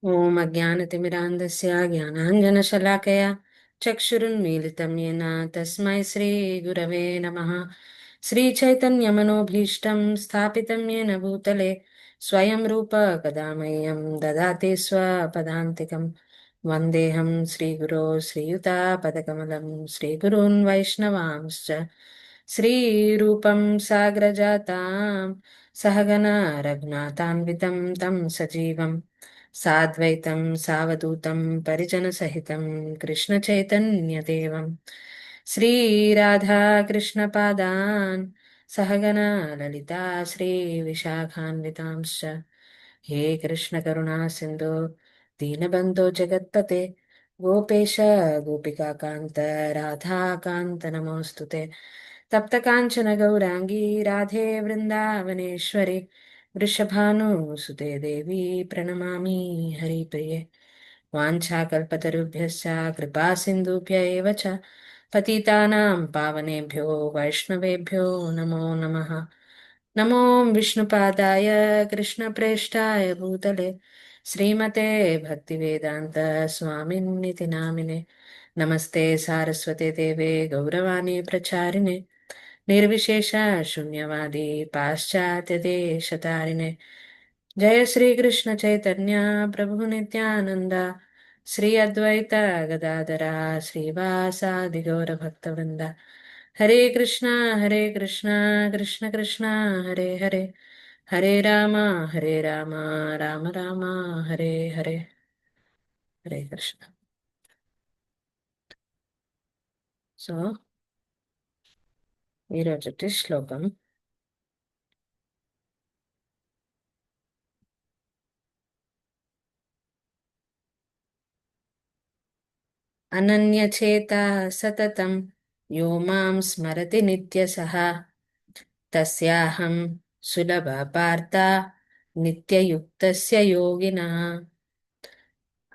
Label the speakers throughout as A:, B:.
A: ॐ अज्ञानतिमिरान्धस्य ज्ञानाञ्जनशलाकया चक्षुरुन्मीलितं येन तस्मै श्रीगुरवे नमः। श्रीचैतन्यमनोभीष्टं स्थापितं येन भूतले स्वयं रूप कदा मह्यं ददाति स्वपदान्तिकं। वन्देऽहं श्रीगुरो श्रीयुतापदकमलं श्रीगुरून् वैष्णवांश्च श्रीरूपं साग्रजातां सहगना रघुनाथान्वितं तं सजीवम् साद्वैतं सावधूतं परिजनसहितं कृष्णचैतन्यदेवं श्रीराधाकृष्णपादान् सहगना ललिता श्रीविशाखान्वितांश्च। हे कृष्णकरुणा सिन्धो दीनबन्धो जगत्पते गोपेश गोपिकान्त राधाकान्त नमोऽस्तु ते। तप्तकाञ्चन गौराङ्गी राधे वृन्दावनेश्वरि वृषभानुसुते देवी प्रणमामि हरिप्रिये। वाञ्छाकल्पतरुभ्यश्च कृपा सिन्धुभ्य एव च पतितानां पावनेभ्यो वैष्णवेभ्यो नमो नमः। नमो विष्णुपादाय कृष्णप्रेष्ठाय भूतले श्रीमते भक्तिवेदान्त स्वामिन्निति नामिने। नमस्ते सारस्वते देवे गौरवाणी प्रचारिणे निर्विशेष शून्यवादी पाश्चात्यदेशतारिणे। जय श्री कृष्ण चैतन्य प्रभु नित्यानंद श्री अद्वैत गदाधरा श्रीवासादि गौर भक्तवृंद। हरे कृष्णा कृष्ण कृष्णा हरे हरे हरे राम राम राम हरे हरे। हरे कृष्ण। సో ఈరోజు శ్లోకం అనన్యచేతా సతతం యో మాం స్మరతి నిత్యసః తస్యాహం సులభ పార్థ నిత్యయుక్తస్య యోగినః।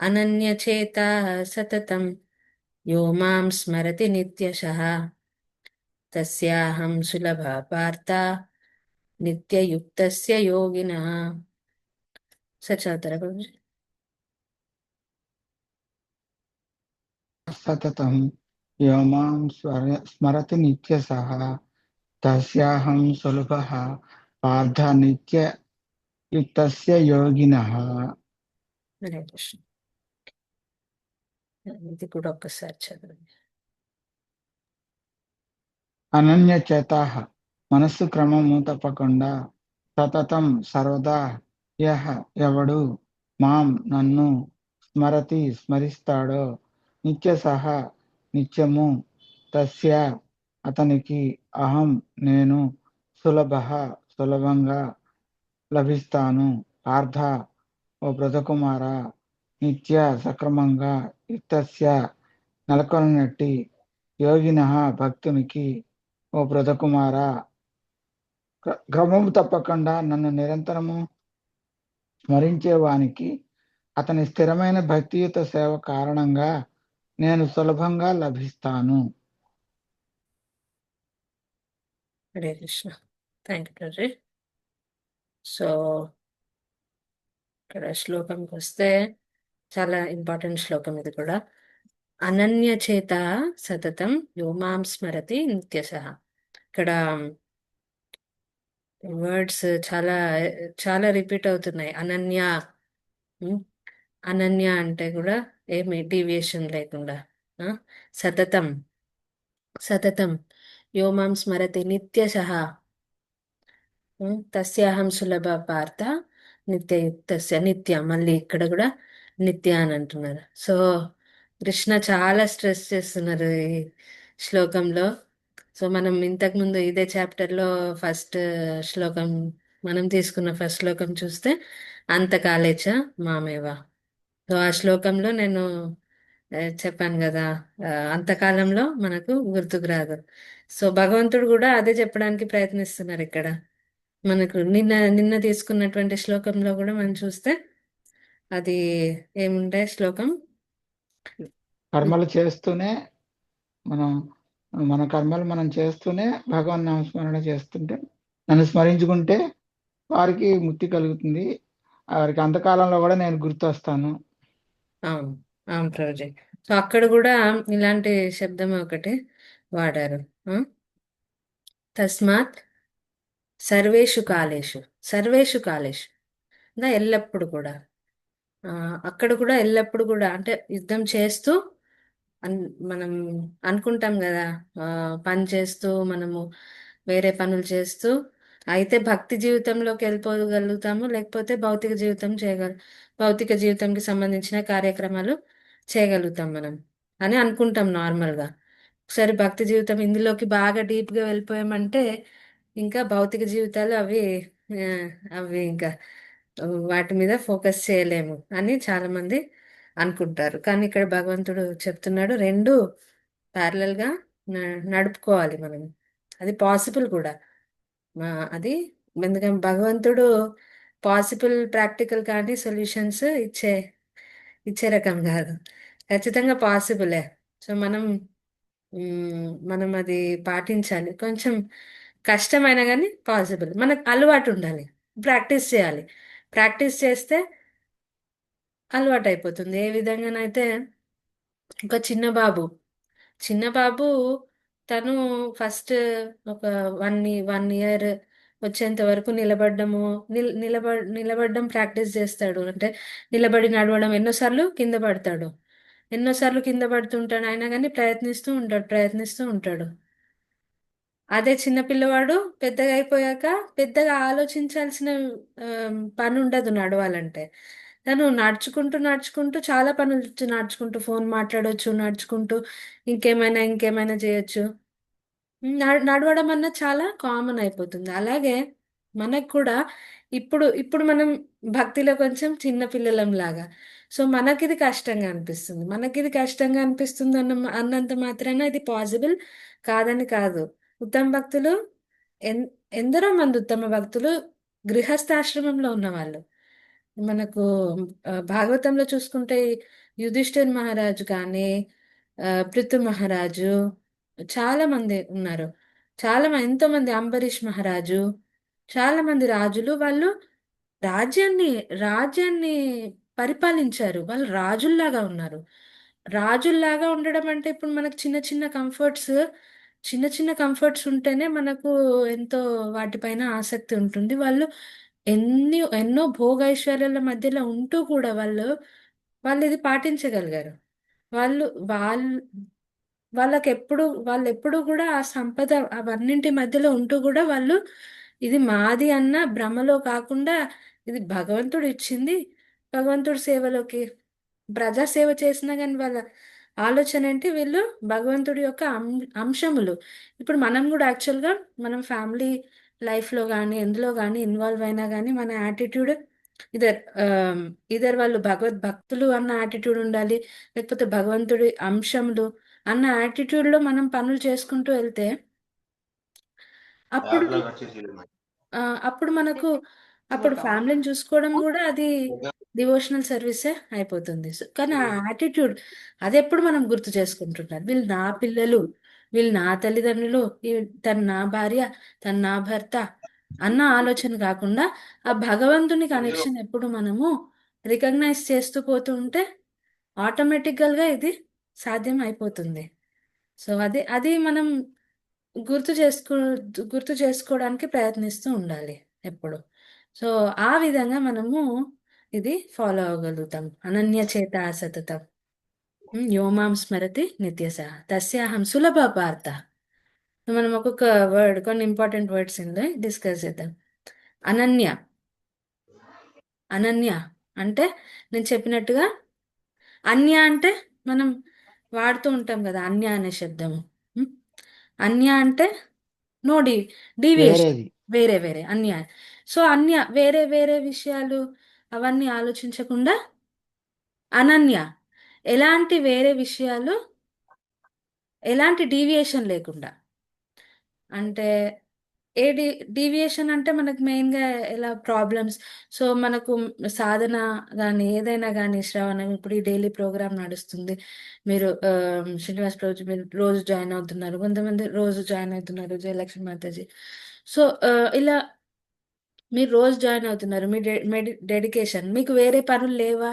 A: అనన్యచేతా సతతం యో మాం స్మరతి నిత్యశః తస్యాహం సులభ పార్థ నిత్యయుక్తస్య యోగినః। సచవుతారా గురుజీ?
B: సతతం యో మాం స్మరతి నిత్యసః తస్యాహం సులభః పార్థ నిత్యయుక్తస్య యోగినః।
A: హరే కృష్ణ. ఇది కూడా ఒక్కసారి చదవండి.
B: అనన్యచేతాః మనస్సు క్రమము తప్పకుండా, సతతం సర్వదా, ఎవడు మాం నన్ను స్మరతి స్మరిస్తాడో, నిత్యసః నిత్యము, తస్య అతనికి, అహం నేను, సులభః సులభంగా లభిస్తాను, పార్థ ఓ బ్రతకుమార, నిత్య సక్రమంగా, యుక్తస్య నెలకొన్నట్టి, యోగినః భక్తునికి, ఓ బ్రతకుమార, క్రమము తప్పకుండా నన్ను నిరంతరము స్మరించేవానికి అతని స్థిరమైన భక్తియుత సేవ కారణంగా నేను సులభంగా లభిస్తాను.
A: Hare Krishna. Thank you Guruji. So ఇక్కడ శ్లోకంకి వస్తే చాలా ఇంపార్టెంట్ శ్లోకం ఇది కూడా. అనన్యచేత సతతం యో మాం స్మరతి నిత్యశః. ఇక్కడ వర్డ్స్ చాలా చాలా రిపీట్ అవుతున్నాయి. అనన్య. అనన్య అంటే కూడా ఏమి డీవియేషన్ లేకుండా. సతతం సతతం యో మాం స్మరతి నిత్యశః తస్యాహం సులభ పార్థ నిత్యయుక్తస్య. నిత్య, మళ్ళీ ఇక్కడ కూడా నిత్య అని అంటున్నారు. సో కృష్ణ చాలా స్ట్రెస్ చేస్తున్నారు ఈ శ్లోకంలో. సో మనం ఇంతకు ముందు ఇదే చాప్టర్లో ఫస్ట్ శ్లోకం, మనం తీసుకున్న ఫస్ట్ శ్లోకం చూస్తే అంతకాలేచ మామేవ. సో ఆ శ్లోకంలో నేను చెప్పాను కదా, అంతకాలంలో మనకు గుర్తుకు రాదు. సో భగవంతుడు కూడా అదే చెప్పడానికి ప్రయత్నిస్తున్నారు ఇక్కడ మనకు. నిన్న నిన్న తీసుకున్నటువంటి శ్లోకంలో కూడా మనం చూస్తే అది ఏముండే శ్లోకం,
B: కర్మలు చేస్తూనే మనం మన కర్మలు మనం చేస్తూనే నామస్మరణ చేస్తుంటే, నన్ను స్మరించుకుంటే వారికి ముక్తి కలుగుతుంది, వారికి అంతకాలంలో కూడా నేను గుర్తొస్తాను.
A: అవును. అవును ప్రభుజీ. సో అక్కడ కూడా ఇలాంటి శబ్దం ఒకటి వాడారు. ఆ? తస్మాత్ సర్వేషు కాలేషు, సర్వేషు కాలేషు, ఇంకా ఎల్లప్పుడు కూడా, ఆ, అక్కడ కూడా ఎల్లప్పుడు కూడా అంటే యుద్ధం చేస్తూ అన్ మనం అనుకుంటాం కదా, ఆ, పని చేస్తూ మనము వేరే పనులు చేస్తూ అయితే భక్తి జీవితంలోకి వెళ్ళిపోగలుగుతాము, లేకపోతే భౌతిక జీవితం భౌతిక జీవితంకి సంబంధించిన కార్యక్రమాలు చేయగలుగుతాం మనం అని అనుకుంటాం నార్మల్గా. ఒకసారి భక్తి జీవితం ఇందులోకి బాగా డీప్గా వెళ్ళిపోయామంటే ఇంకా భౌతిక జీవితాలు ఆ, అవి ఇంకా వాటి మీద ఫోకస్ చేయలేము అని చాలా మంది అనుకుంటారు. కానీ ఇక్కడ భగవంతుడు చెప్తున్నాడు రెండు ప్యారలల్ గా నడుపుకోవాలి మనం. అది పాసిబుల్ కూడా. మా అది ఎందుకంటే భగవంతుడు పాసిబుల్ ప్రాక్టికల్ కానీ సొల్యూషన్స్ ఇచ్చే రకం కాదు. ఖచ్చితంగా పాసిబులే. సో మనం అది పాటించాలి. కొంచెం కష్టమైనా కానీ పాసిబుల్. మనకు అలవాటు ఉండాలి, ప్రాక్టీస్ చేయాలి. ప్రాక్టీస్ చేస్తే అలవాటు అయిపోతుంది. ఏ విధంగానైతే ఒక చిన్న బాబు తను ఫస్ట్ ఒక 1 ఇయర్ వచ్చేంత వరకు నిలబడ్డము, నిలబడడం ప్రాక్టీస్ చేస్తాడు. అంటే నిలబడి నడవడం, ఎన్నోసార్లు కింద పడతాడు, ఎన్నోసార్లు కింద పడుతుంటాడు, అయినా కానీ ప్రయత్నిస్తూ ఉంటాడు. అదే చిన్న పిల్లవాడు పెద్దగా అయిపోయాక పెద్దగా ఆలోచించాల్సిన పని ఉండదు నడవాలంటే. తను నడుచుకుంటూ చాలా పనులు నడుచుకుంటూ ఫోన్ మాట్లాడొచ్చు, నడుచుకుంటూ ఇంకేమైనా చేయొచ్చు. నడవడం అన్నది చాలా కామన్ అయిపోతుంది. అలాగే మనకు కూడా ఇప్పుడు మనం భక్తిలో కొంచెం చిన్న పిల్లలం లాగా. సో మనకిది కష్టంగా అనిపిస్తుంది అన్నంత మాత్రాన ఇది పాసిబుల్ కాదని కాదు. ఉత్తమ భక్తులు ఎన్ ఎందరో మంది ఉత్తమ భక్తులు గృహస్థాశ్రమంలో ఉన్నవాళ్ళు. మనకు భాగవతంలో చూసుకుంటే యుధిష్ఠిర్ మహారాజు కానీ, పృథు మహారాజు, చాలా మంది ఉన్నారు. ఎంతో మంది, అంబరీష్ మహారాజు, చాలా మంది రాజులు వాళ్ళు రాజ్యాన్ని రాజ్యాన్ని పరిపాలించారు. వాళ్ళు రాజుల్లాగా ఉండడం అంటే ఇప్పుడు మనకు చిన్న చిన్న కంఫర్ట్స్ ఉంటేనే మనకు ఎంతో వాటిపైన ఆసక్తి ఉంటుంది. వాళ్ళు ఎన్నో భోగైశ్వర్యాల మధ్యలో ఉంటూ కూడా వాళ్ళు ఇది పాటించగలిగారు. వాళ్ళు వాళ్ళు వాళ్ళు ఎప్పుడు కూడా ఆ సంపద అవన్నింటి మధ్యలో ఉంటూ కూడా వాళ్ళు ఇది మాది అన్న భ్రమలో కాకుండా ఇది భగవంతుడు ఇచ్చింది, భగవంతుడి సేవలోకి ప్రజా సేవ చేసినా కానీ వాళ్ళ ఆలోచన ఏంటి, వీళ్ళు భగవంతుడి యొక్క అంశములు. ఇప్పుడు మనం కూడా యాక్చువల్గా మనం ఫ్యామిలీ లైఫ్లో కానీ ఎందులో కానీ ఇన్వాల్వ్ అయినా కానీ మన యాటిట్యూడ్ ఇదర్ ఇదర్ వాళ్ళు భక్తులు అన్న యాటిట్యూడ్ ఉండాలి, లేకపోతే భగవంతుడి అంశములు అన్న యాటిట్యూడ్ లో మనం పనులు చేసుకుంటూ వెళ్తే అప్పుడు ఆ, అప్పుడు మనకు అప్పుడు ఫ్యామిలీని చూసుకోవడం కూడా అది డివోషనల్ సర్వీసే అయిపోతుంది. కానీ ఆ యాటిట్యూడ్ అది ఎప్పుడు మనం గుర్తు చేసుకుంటున్నారు, వీళ్ళు నా పిల్లలు, వీళ్ళు నా తల్లిదండ్రులు, తను నా భార్య, తను నా భర్త అన్న ఆలోచన కాకుండా ఆ భగవంతుని కనెక్షన్ ఎప్పుడు మనము రికగ్నైజ్ చేస్తూ పోతూ ఉంటే ఆటోమేటిక్గా ఇది సాధ్యం అయిపోతుంది. సో అది అది మనం గుర్తు చేసుకో గుర్తు చేసుకోవడానికి ప్రయత్నిస్తూ ఉండాలి ఎప్పుడు. సో ఆ విధంగా మనము ఇది ఫాలో అవ్వగలుగుతాం. అనన్య చేత సతతం యోమాం స్మరతి నిత్యస తస్యాహం సులభ పార్థ. మనం ఒక్కొక్క కొన్ని ఇంపార్టెంట్ వర్డ్స్ ఇందులో డిస్కస్ చేద్దాం. అనన్య అనన్య అంటే నేను చెప్పినట్టుగా, అన్య అంటే మనం వాడుతూ ఉంటాం కదా అన్య అనే శబ్దము. ఉం? అన్య అంటే నో డీవియేషన్,
B: వేరేది.
A: వేరే వేరే అన్య. సో వేరే వేరే విషయాలు అవన్నీ ఆలోచించకుండా అనన్య, ఎలాంటి వేరే విషయాలు, ఎలాంటి డీవియేషన్ లేకుండా. అంటే ఏ డీవియేషన్ అంటే మనకు మెయిన్గా ఎలా ప్రాబ్లమ్స్. సో మనకు సాధన కానీ ఏదైనా కానీ శ్రవణం, ఇప్పుడు ఈ డైలీ ప్రోగ్రామ్ నడుస్తుంది, మీరు శ్రీనివాస్ రోజు మీరు రోజు జాయిన్ అవుతున్నారు, కొంతమంది రోజు జాయిన్ అవుతున్నారు, జయలక్ష్మి మాతాజీ. సో ఇలా మీరు రోజు జాయిన్ అవుతున్నారు, మీ డెడికేషన్, మీకు వేరే పనులు లేవా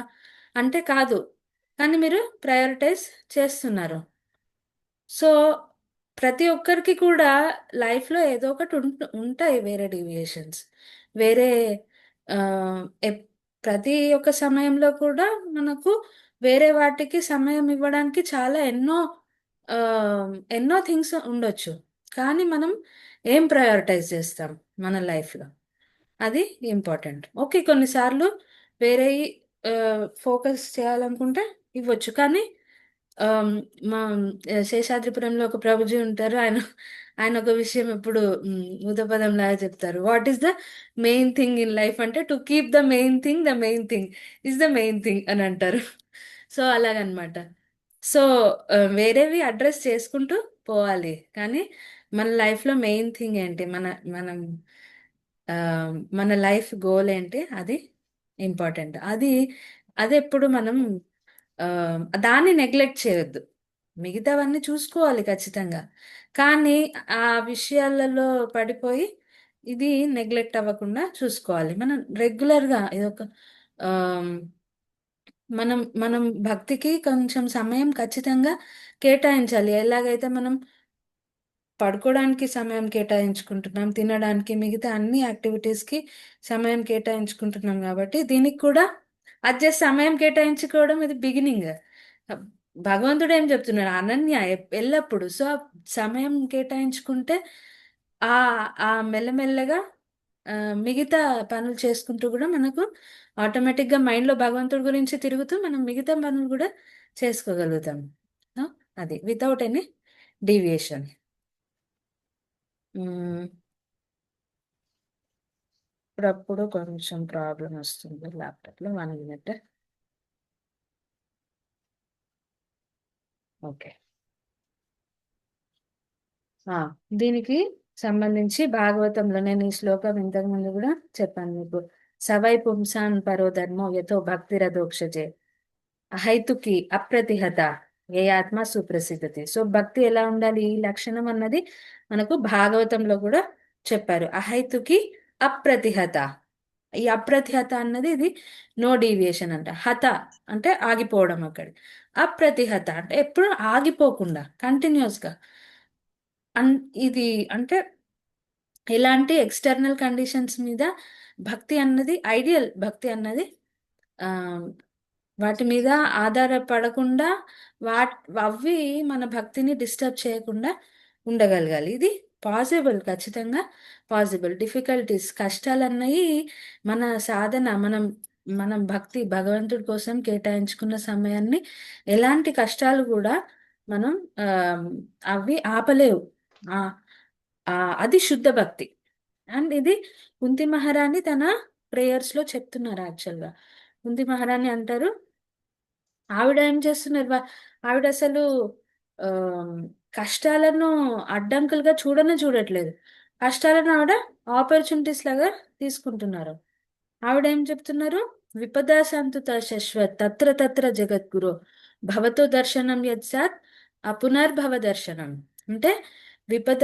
A: అంటే కాదు, కానీ మీరు ప్రయారిటైజ్ చేస్తున్నారు. సో ప్రతి ఒక్కరికి కూడా లైఫ్లో ఏదో ఒకటి ఉంటాయి వేరే డీవియేషన్స్, వేరే ఆ, ఎప్- ప్రతి ఒక్క సమయంలో కూడా మనకు వేరే వాటికి సమయం ఇవ్వడానికి చాలా ఆ, ఎన్నో థింగ్స్ ఉండొచ్చు. కానీ మనం ఏం ప్రయారిటైజ్ చేస్తాం మన లైఫ్లో, అది ఇంపార్టెంట్. ఓకే, కొన్నిసార్లు వేరే ఫోకస్ చేయాలనుకుంటే ఇవ్వచ్చు, కానీ ఆమ్, మా శేషాద్రిపురంలో ఒక ప్రభుజీ ఉంటారు. ఆయన ఒక విషయం ఎప్పుడు ఉదపదం లాగా చెప్తారు. What is the main thing in life అంటే, to keep the main thing is the main thing అని అంటారు. సో అలాగనమాట. సో వేరేవి అడ్రస్ చేసుకుంటూ పోవాలి, కానీ మన లైఫ్లో మెయిన్ థింగ్ ఏంటి, మనం ఆ, మన లైఫ్ గోల్ ఏంటి, అది ఇంపార్టెంట్. అది ఎప్పుడు మనం ఆ, దాన్ని నెగ్లెక్ట్ చేయొద్దు. మిగతావన్నీ చూసుకోవాలి ఖచ్చితంగా, కానీ ఆ విషయాలలో పడిపోయి ఇది నెగ్లెక్ట్ అవ్వకుండా చూసుకోవాలి. మనం రెగ్యులర్గా ఇదొక ఆమ్, మనం భక్తికి కొంచెం సమయం ఖచ్చితంగా కేటాయించాలి. ఎలాగైతే మనం పడుకోవడానికి సమయం కేటాయించుకుంటున్నాం, తినడానికి, మిగతా అన్ని యాక్టివిటీస్కి సమయం కేటాయించుకుంటున్నాం, కాబట్టి దీనికి కూడా అది జస్ట్ సమయం కేటాయించుకోవడం, ఇది బిగినింగ్. భగవంతుడు ఏం చెప్తున్నాడు, అనన్య ఎల్లప్పుడు. సో సమయం కేటాయించుకుంటే ఆ ఆ మెల్లమెల్లగా ఆ, మిగతా పనులు చేసుకుంటూ కూడా మనకు ఆటోమేటిక్గా మైండ్లో భగవంతుడి గురించి తిరుగుతూ మనం మిగతా పనులు కూడా చేసుకోగలుగుతాం. ఆ, అది వితౌట్ ఎనీ డీవియేషన్. ఇప్పుడప్పుడు కొంచెం ప్రాబ్లం వస్తుంది ల్యాప్టాప్లో. 1 మినిట్. ఓకే. ఆ, దీనికి సంబంధించి భాగవతంలో నేను ఈ శ్లోకం ఇంతకు ముందు కూడా చెప్పాను మీకు. సవై పుంసాన్ పరో ధర్మో యథో భక్తిరథోక్షజే అహైతుకి అప్రతిహత ఏ ఆత్మ సుప్రసిద్ధతి. సో భక్తి ఎలా ఉండాలి, ఈ లక్షణం అన్నది మనకు భాగవతంలో కూడా చెప్పారు. అహైతుకి అప్రతిహత. ఈ అప్రతిహత అన్నది ఇది నో డీవియేషన్ అంట. హత అంటే ఆగిపోవడం అక్కడ. అప్రతిహత అంటే ఎప్పుడు ఆగిపోకుండా కంటిన్యూస్ గా. అన్ ఇది అంటే ఎలాంటి ఎక్స్టర్నల్ కండిషన్స్ మీద భక్తి అన్నది, ఐడియల్ భక్తి అన్నది ఆ, వాటి మీద ఆధారపడకుండా, వాట్ అవి మన భక్తిని డిస్టర్బ్ చేయకుండా ఉండగలగాలి. ఇది పాసిబుల్, ఖచ్చితంగా పాసిబుల్. డిఫికల్టీస్, కష్టాలు అన్నవి మన సాధన, మనం భక్తి భగవంతుడి కోసం కేటాయించుకున్న సమయాన్ని ఎలాంటి కష్టాలు కూడా మనం ఆ, అవి ఆపలేవు. ఆ, ఆ, అది శుద్ధ భక్తి. అండ్ ఇది కుంతి మహారాణి తన ప్రేయర్స్ లో చెప్తున్నారు యాక్చువల్గా. కుంతి మహారాణి అంటారు, ఆవిడ ఏం చేస్తున్నారు, ఆవిడ అసలు ఆ, కష్టాలను అడ్డంకులుగా చూడట్లేదు. కష్టాలను ఆవిడ ఆపర్చునిటీస్ లాగా తీసుకుంటున్నారు. ఆవిడ ఏం చెప్తున్నారు, విపదా సంతుత శశ్వత్ తత్ర తత్ర జగద్గురు భవతో దర్శనం యత్సాత్ అపునర్భవ దర్శనం. అంటే విపద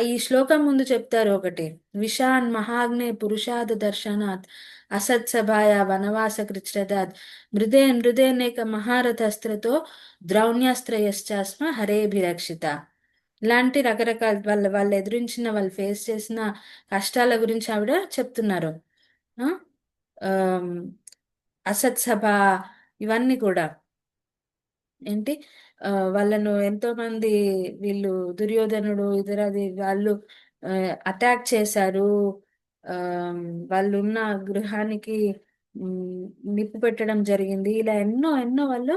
A: ఈ శ్లోకం ముందు చెప్తారు ఒకటి, విషాన్ మహాగ్నే పురుషాద దర్శనాత్ అసత్సభాయ వనవాస కృచ్ఛదాత్ మృదేనేక మహారథస్త్రతో ద్రౌణ్యాస్త్రయశ్చాస్మ హరేభిరక్షిత. ఇలాంటి రకరకాల వాళ్ళు ఎదురించిన, వాళ్ళు ఫేస్ చేసిన కష్టాల గురించి ఆవిడ చెప్తున్నారు. ఆ? ఆమ్, అసత్సభ, ఇవన్నీ కూడా ఏంటి, వాళ్ళను ఎంతో మంది, వీళ్ళు దుర్యోధనుడు ఇతరది వాళ్ళు అటాక్ చేశారు. ఆమ్, వాళ్ళు ఉన్న గృహానికి మ్, నిప్పు పెట్టడం జరిగింది. ఇలా ఎన్నో ఎన్నో వాళ్ళు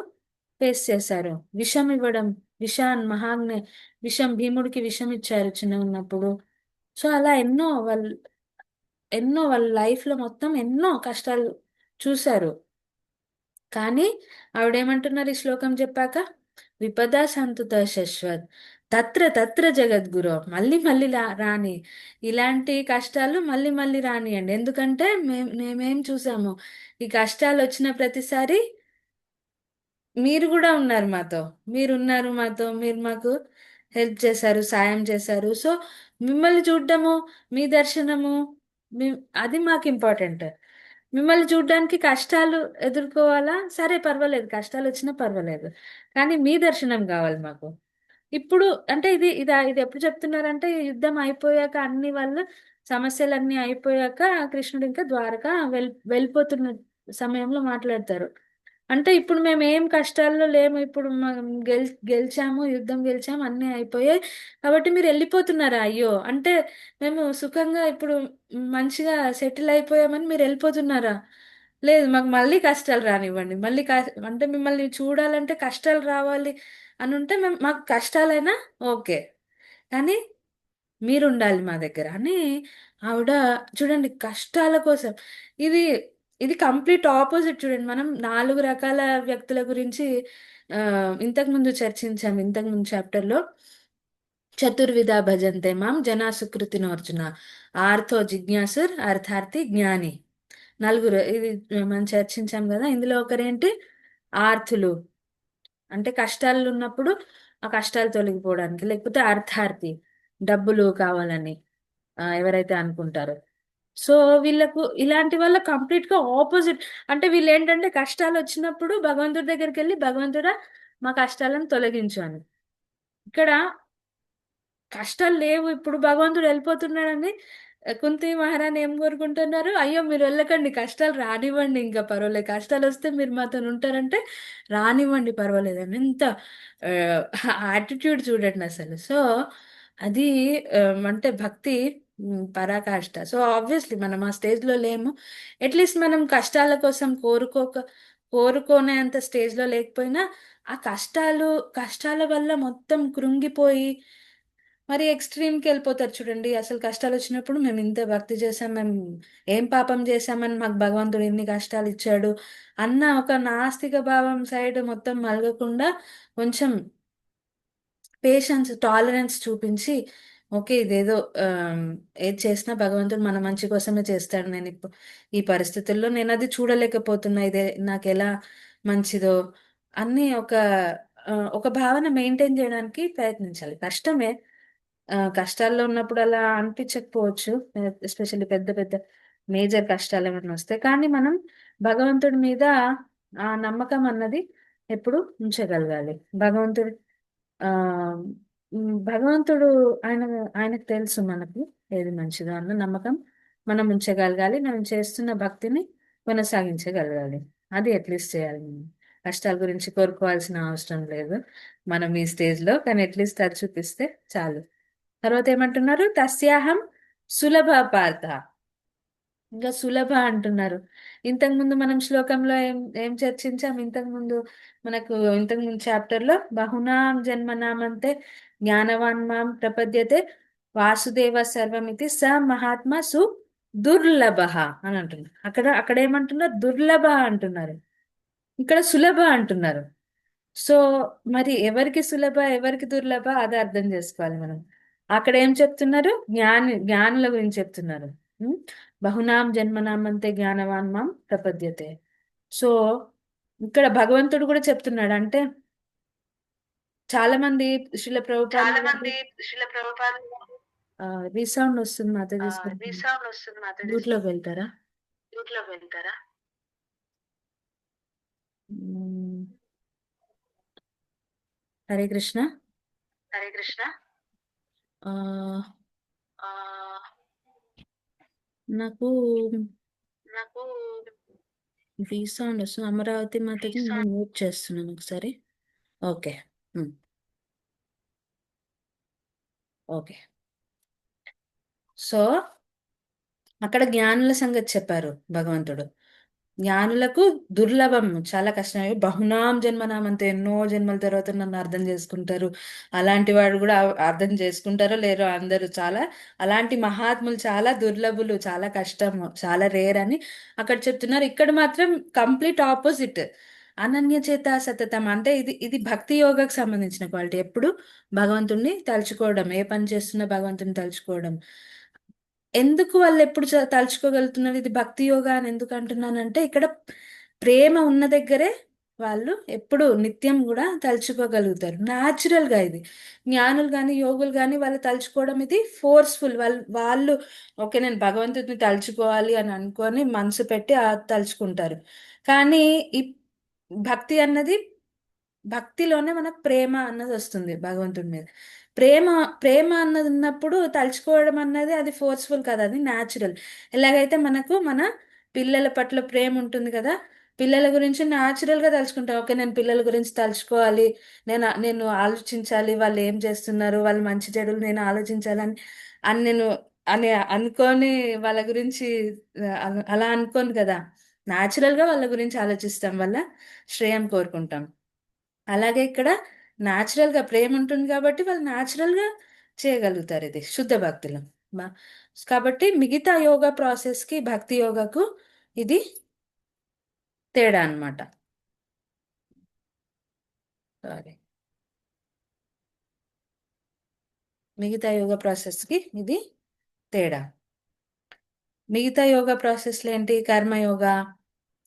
A: ఫేస్ చేశారు. విషం ఇవ్వడం, విషాన్ మహాగ్ని, విషం, భీముడికి విషం ఇచ్చారు చిన్న ఉన్నప్పుడు. సో అలా ఎన్నో వాళ్ళ లైఫ్ లో మొత్తం ఎన్నో కష్టాలు చూశారు. కానీ ఆవిడేమంటున్నారు ఈ శ్లోకం చెప్పాక, విపదా సంతుత శశ్వత్ తత్ర తత్ర జగద్గురు, మళ్ళీ మళ్ళీ రాని, ఇలాంటి కష్టాలు మళ్ళీ మళ్ళీ రానియండి. ఎందుకంటే మేమేం చూసాము, ఈ కష్టాలు వచ్చిన ప్రతిసారి మీరు కూడా ఉన్నారు మాతో, మీరు మాకు హెల్ప్ చేశారు, సాయం చేశారు. సో మిమ్మల్ని చూడడము, మీ దర్శనము అది మాకు ఇంపార్టెంట్. మిమ్మల్ని చూడడానికి కష్టాలు ఎదుర్కోవాలా, సరే పర్వాలేదు, కష్టాలు వచ్చినా పర్వాలేదు, కానీ మీ దర్శనం కావాలి మాకు. ఇప్పుడు అంటే ఇది ఎప్పుడు చెప్తున్నారంటే ఈ యుద్ధం అయిపోయాక, అన్ని వాళ్ళ సమస్యలన్నీ అయిపోయాక కృష్ణుడు ఇంకా ద్వారక వెళ్ళిపోతున్న సమయంలో మాట్లాడతారు. అంటే ఇప్పుడు మేము ఏం కష్టాల్లో లేము, ఇప్పుడు మనం గెలిచాము, యుద్ధం గెలిచాము, అన్నీ అయిపోయాయి, కాబట్టి మీరు వెళ్ళిపోతున్నారా? అయ్యో అంటే మేము సుఖంగా ఇప్పుడు మంచిగా సెటిల్ అయిపోయామని మీరు వెళ్ళిపోతున్నారా? లేదు, మాకు మళ్ళీ కష్టాలు రానివ్వండి, మళ్ళీ అంటే మిమ్మల్ని చూడాలంటే కష్టాలు రావాలి అని ఉంటే మేము, మాకు కష్టాలైనా ఓకే, కానీ మీరు ఉండాలి మా దగ్గర అని ఆవిడ. చూడండి, కష్టాల కోసం. ఇది ఇది కంప్లీట్ ఆపోజిట్. చూడండి, మనం 4 రకాల వ్యక్తుల గురించి ఆ, ఇంతకుముందు చర్చించాం, ఇంతకుముందు చాప్టర్లో. చతుర్విధ భజంతే మాం జనా సుకృతినోర్జున, ఆర్థో జిజ్ఞాసుర్ అర్థార్థి జ్ఞాని. నలుగురు, ఇది మనం చర్చించాం కదా. ఇందులో ఒకరేంటి? ఆర్థులు, అంటే కష్టాలు ఉన్నప్పుడు ఆ కష్టాలు తొలగిపోవడానికి, లేకపోతే అర్థార్థి, డబ్బులు కావాలని ఎవరైతే అనుకుంటారో. సో వీళ్ళకు, ఇలాంటి వాళ్ళ కంప్లీట్ గా ఆపోజిట్. అంటే వీళ్ళు ఏంటంటే కష్టాలు వచ్చినప్పుడు భగవంతుడి దగ్గరికి వెళ్ళి, భగవంతుడా మా కష్టాలను తొలగించు అని. ఇక్కడ కష్టాలు లేవు, ఇప్పుడు భగవంతుడు వెళ్ళిపోతున్నాడని కుంతి మహారాణి ఏం కోరుకుంటున్నారు? అయ్యో మీరు వెళ్ళకండి, కష్టాలు రానివ్వండి, ఇంకా పర్వాలేదు, కష్టాలు వస్తే మీరు మాతో ఉంటారంటే రానివ్వండి, పర్వాలేదు అని. ఎంత యాటిట్యూడ్ చూడండి అసలు. సో అది అంటే భక్తి పరాకాష్ట. సో ఆబ్వియస్లీ మనం ఆ స్టేజ్లో లేము. అట్లీస్ట్ మనం కష్టాల కోసం కోరుకోనేంత స్టేజ్లో లేకపోయినా, ఆ కష్టాల వల్ల మొత్తం కృంగిపోయి మరి ఎక్స్ట్రీమ్కి వెళ్ళిపోతారు. చూడండి, అసలు కష్టాలు వచ్చినప్పుడు మేము ఇంత భక్తి చేసాం, మేము ఏం పాపం చేశామని మాకు భగవంతుడు ఇన్ని కష్టాలు ఇచ్చాడు అన్న ఒక నాస్తిక భావం సైడ్ మొత్తం మలగకుండా, కొంచెం పేషెన్స్, టాలరెన్స్ చూపించి, ఓకే ఇదేదో ఏది చేసినా భగవంతుడు మన మంచి కోసమే చేస్తాడు, నేను ఇప్పుడు ఈ పరిస్థితుల్లో నేను అది చూడలేకపోతున్నా, ఇదే నాకు ఎలా మంచిదో అన్ని ఒక భావన మెయింటైన్ చేయడానికి ప్రయత్నించాలి. కష్టమే. కష్టాల్లో ఉన్నప్పుడు అలా అనిపించకపోవచ్చు, ఎస్పెషల్లీ పెద్ద పెద్ద మేజర్ కష్టాలు ఏమైనా వస్తే, కానీ మనం భగవంతుడి మీద ఆ నమ్మకం అన్నది ఎప్పుడు ఉంచగలగాలి. భగవంతుడి ఆ భగవంతుడు, ఆయన ఆయనకు తెలుసు మనకు ఏది మంచిదో అన్న నమ్మకం మనం ఉంచగలగాలి. మనం చేస్తున్న భక్తిని కొనసాగించగలగాలి. అది అట్లీస్ట్ చేయాలి మనం. కష్టాల గురించి కోరుకోవాల్సిన అవసరం లేదు మనం ఈ స్టేజ్ లో, కానీ అట్లీస్ట్ అది చూపిస్తే చాలు. తర్వాత ఏమంటున్నారు? తస్యాహం సులభ పార్థ. ఇంకా సులభ అంటున్నారు. ఇంతకుముందు మనం శ్లోకంలో ఏం చర్చించాం? ఇంతకుముందు చాప్టర్ లో బహునాం జన్మనామంతే జ్ఞానవాన్ మాం ప్రపద్యతే వాసుదేవ సర్వమితి స మహాత్మా దుర్లభ అని అంటున్నారు. అక్కడ ఏమంటున్నారు? దుర్లభ అంటున్నారు, ఇక్కడ సులభ అంటున్నారు. సో మరి ఎవరికి సులభ, ఎవరికి దుర్లభ, అది అర్థం చేసుకోవాలి మనం. అక్కడ ఏం చెప్తున్నారు? జ్ఞానుల గురించి చెప్తున్నారు. ఉం? బహునాం జన్మనామంతే జ్ఞానవాన్ మాం ప్రపద్యతే. సో ఇక్కడ భగవంతుడు కూడా చెప్తున్నాడు. అంటే చాలా మంది శిల ప్రభుపాద
C: చాలా మంది శిల ప్రభుపాద
A: రీసౌండ్ వస్తుంది, మాత
C: రీసౌండ్ వస్తుంది మాట్లాడి
A: మ్యూట్ లోకి వెళ్తారా?
C: యూట్యూబ్ లో వెళ్తారా?
A: ఉం. హరే కృష్ణ.
C: హరే కృష్ణ.
A: ఆ,
C: ఆ,
A: నాకు
C: నాకు
A: రీసౌండ్ వస్తుంది. అమరావతి మాతకి నేను
C: రీసౌండ్
A: మ్యూట్ చేస్తున్నాను ఒకసారి. ఓకే. ఉం. ఓకే. సో అక్కడ జ్ఞానుల సంగతి చెప్పారు భగవంతుడు. జ్ఞానులకు దుర్లభం, చాలా కష్టం. బహునాం జన్మనాం, అంతే ఎన్నో జన్మల తర్వాత నన్ను అర్థం చేసుకుంటారు. అలాంటి వాడు కూడా అర్థం చేసుకుంటారో లేరో అందరూ, చాలా అలాంటి మహాత్ములు చాలా దుర్లభులు, చాలా కష్టము, చాలా రేర్ అని అక్కడ చెప్తున్నారు. ఇక్కడ మాత్రం కంప్లీట్ ఆపోజిట్. అనన్య చేత సతతం, అంటే ఇది భక్తి యోగాకు సంబంధించిన క్వాలిటీ. ఎప్పుడు భగవంతుణ్ణి తలుచుకోవడం, ఏ పని చేస్తున్నా భగవంతుని తలుచుకోవడం. ఎందుకు వాళ్ళు ఎప్పుడు తలుచుకోగలుగుతున్నారు? ఇది భక్తి యోగా అని ఎందుకు అంటున్నానంటే, ఇక్కడ ప్రేమ ఉన్న దగ్గరే వాళ్ళు ఎప్పుడు నిత్యం కూడా తలుచుకోగలుగుతారు. న్యాచురల్గా ఇది జ్ఞానులు కానీ యోగులు కానీ వాళ్ళు తలుచుకోవడం ఇది ఫోర్స్ఫుల్. వాళ్ళు ఓకే నేను భగవంతుడిని తలుచుకోవాలి అని అనుకొని మనసు పెట్టి తలుచుకుంటారు. కానీ ఈ భక్తి అన్నది భక్తిలోనే మనకు ప్రేమ అన్నది వస్తుంది భగవంతుడి మీద. ప్రేమ ప్రేమ అన్నది ఉన్నప్పుడు తలుచుకోవడం అన్నది అది ఫోర్స్ఫుల్ కదా, అది న్యాచురల్. ఎలాగైతే మనకు మన పిల్లల పట్ల ప్రేమ ఉంటుంది కదా, పిల్లల గురించి న్యాచురల్గా తలుచుకుంటాం. ఓకే నేను పిల్లల గురించి తలుచుకోవాలి, నేను ఆలోచించాలి, వాళ్ళు ఏం చేస్తున్నారు, వాళ్ళ మంచి చెడులు నేను ఆలోచించాలని అని నేను అని అనుకొని వాళ్ళ గురించి అలా అనుకోను కదా, న్యాచురల్గా వాళ్ళ గురించి ఆలోచిస్తాం, వల్ల శ్రేయం కోరుకుంటాం. అలాగే ఇక్కడ న్యాచురల్ గా ప్రేమ ఉంటుంది కాబట్టి వాళ్ళు న్యాచురల్ గా చేయగలుగుతారు ఇది శుద్ధ భక్తిలో. బా- కాబట్టి మిగతా యోగా ప్రాసెస్ కి భక్తి యోగాకు ఇది తేడా అన్నమాట. సారీ, మిగతా యోగా ప్రాసెస్ కి ఇది తేడా. మిగతా యోగా ప్రాసెస్లు ఏంటి? కర్మయోగా,